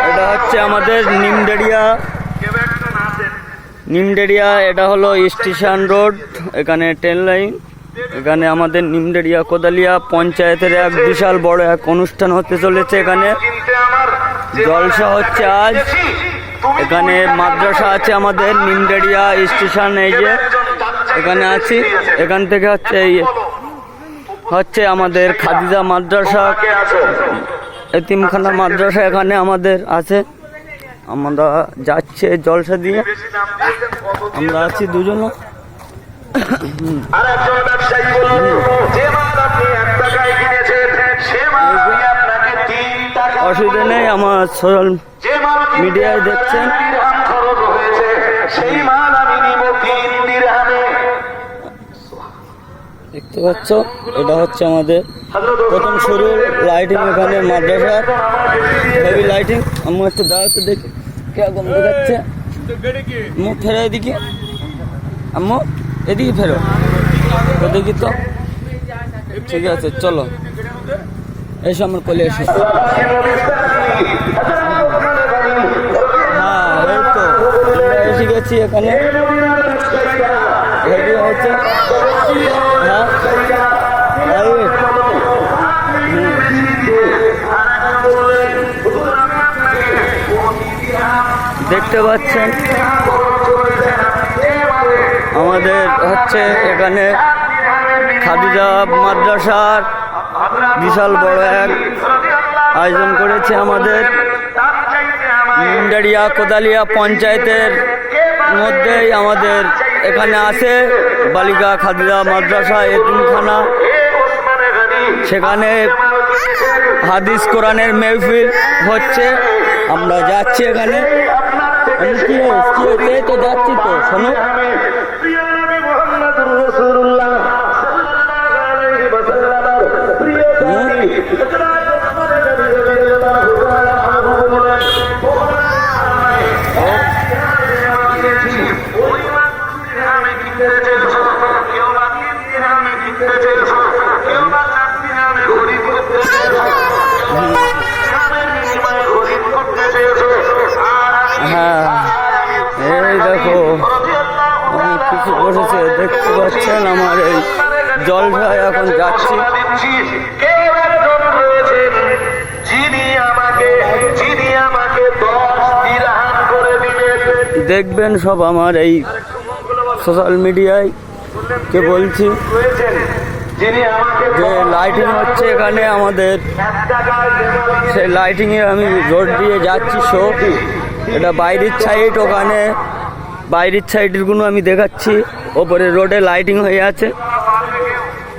এটা হচ্ছে আমাদের নিমডেরিয়া, এটা হলো স্টেশন রোড, এখানে ট্রেন লাইন। এখানে আমাদের নিমডেরিয়া কোদালিয়া পঞ্চায়েতের এক বিশাল বড় এক অনুষ্ঠান হতে চলেছে। এখানে জলসা হচ্ছে আজ। এখানে মাদ্রাসা আছে আমাদের নিমডেরিয়া স্টেশন, এই যে এখানে আছি। এখান থেকে হচ্ছে আমাদের খাদিজা মাদ্রাসা, এতিমখানা মাদ্রাসা এখানে আমাদের আছে। আমরা যাচ্ছে জলসা দিয়ে, আমরা আছি দুজন। অসুবিধা নেই, আমার সোশ্যাল মিডিয়ায় দেখছেন। দেখতে পাচ্ছ, এটা হচ্ছে আমাদের প্রথম শুরু লাইটিং এখানে মাদ্রাসার হেভি লাইটিং। আমি একটু দাঁড়াতে দেখি কিরকম দেখাচ্ছে। মুখ ফেরো এদিকে, আম্মু এদিকে ফেরো তো দেখি তো। ঠিক আছে চলো, এসো আমার কোলে এসো। হ্যাঁ এই তো এসে গেছি এখানে। হেভি হচ্ছে। হ্যাঁ দেখতে পাচ্ছেন আমাদের হচ্ছে এখানে খাদিজা মাদ্রাসার বিশাল বড় এক আয়োজন করেছে আমাদের নিমডেরিয়া কোদালিয়া পঞ্চায়েতের মধ্যেই। আমাদের এখানে আছে বালিকা খাদিজা মাদ্রাসা এতিমখানা, সেখানে হাদিস কোরআনের মেহফিল হচ্ছে। আমরা যাচ্ছি এখানে। তো যাচ্ছি তো, শোনো হ্যাঁ এই দেখো অনেক কিছু বসেছে, দেখতে পাচ্ছেন। আমার এই জলসায় এখন যাচ্ছি। দেখবেন সব আমার এই সোশ্যাল মিডিয়ায় কে বলছি যে লাইটিং হচ্ছে এখানে আমাদের। সেই লাইটিংয়ে আমি রোড দিয়ে যাচ্ছি। শো এটা বাইরের সাইড, ওখানে বাইরের সাইডেরগুলো আমি দেখাচ্ছি। ওপরে রোডে লাইটিং হয়ে আছে,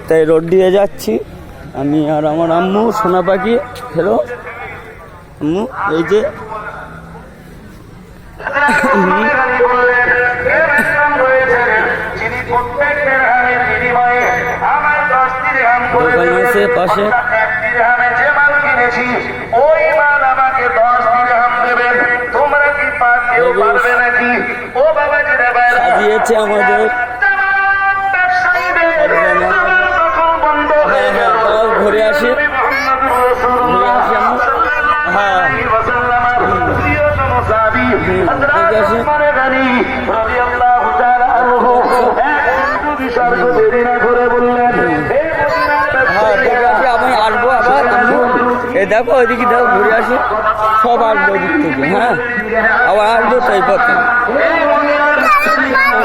তাই রোড দিয়ে যাচ্ছি আমি আর আমার আম্মু সোনা পাখি। হ্যালো আম্মু, এই যে দোকান আছে পাশে। সাজিয়েছে আমাদের। হ্যাঁ হ্যাঁ তাও ঘুরে আসি, হ্যাঁ আমি আসবো আবার। এই দেখো ওইদিকে দেখো ঘুরে আসি, সব আসবো ওইদিক থেকে। হ্যাঁ আবার আসবো তো এই পথে।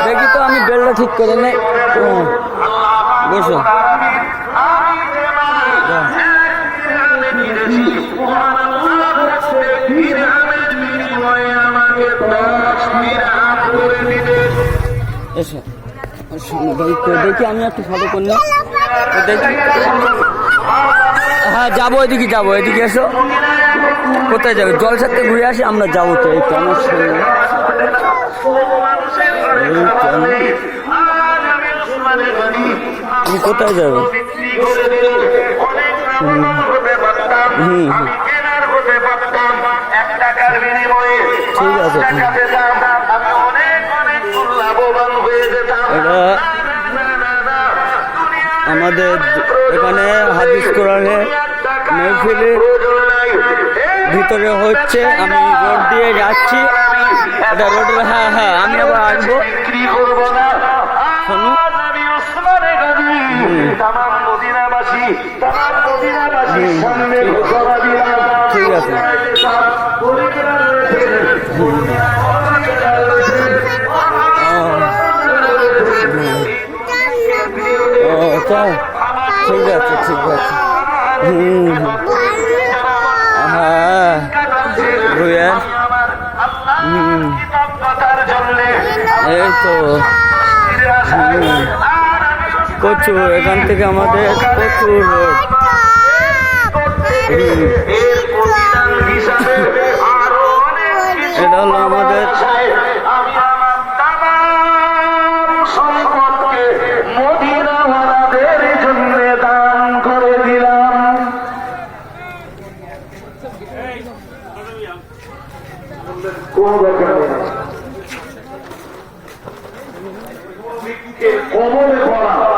দেখি তো আমি বেলটা ঠিক করে নেই। বসো এসো দেখি, আমি একটু ফটো করলাম দেখি। হ্যাঁ যাবো ওইদিকে, যাবো এদিকে। এসো কোথায় যাবে? জলসাতে ঘুরে আসি, আমরা যাবো তো। এই তো আমার সঙ্গে তুমি কোথায় যাবে? ঠিক আছে। এটা আমাদের এখানে হাদিস কোরআনে মেহফিলে ভিতরে হচ্ছে, আমি রোড দিয়ে যাচ্ছি, এটা রোডের, হ্যাঁ হ্যাঁ আমি আবার আসবো, শোনো। ঠিক আছে। ঠিক আছে ঠিক আছে। হ্যাঁ এই তো প্রচুর, এখান থেকে আমাদের প্রচুর রোড। এটা হলো আমাদের কবলে করা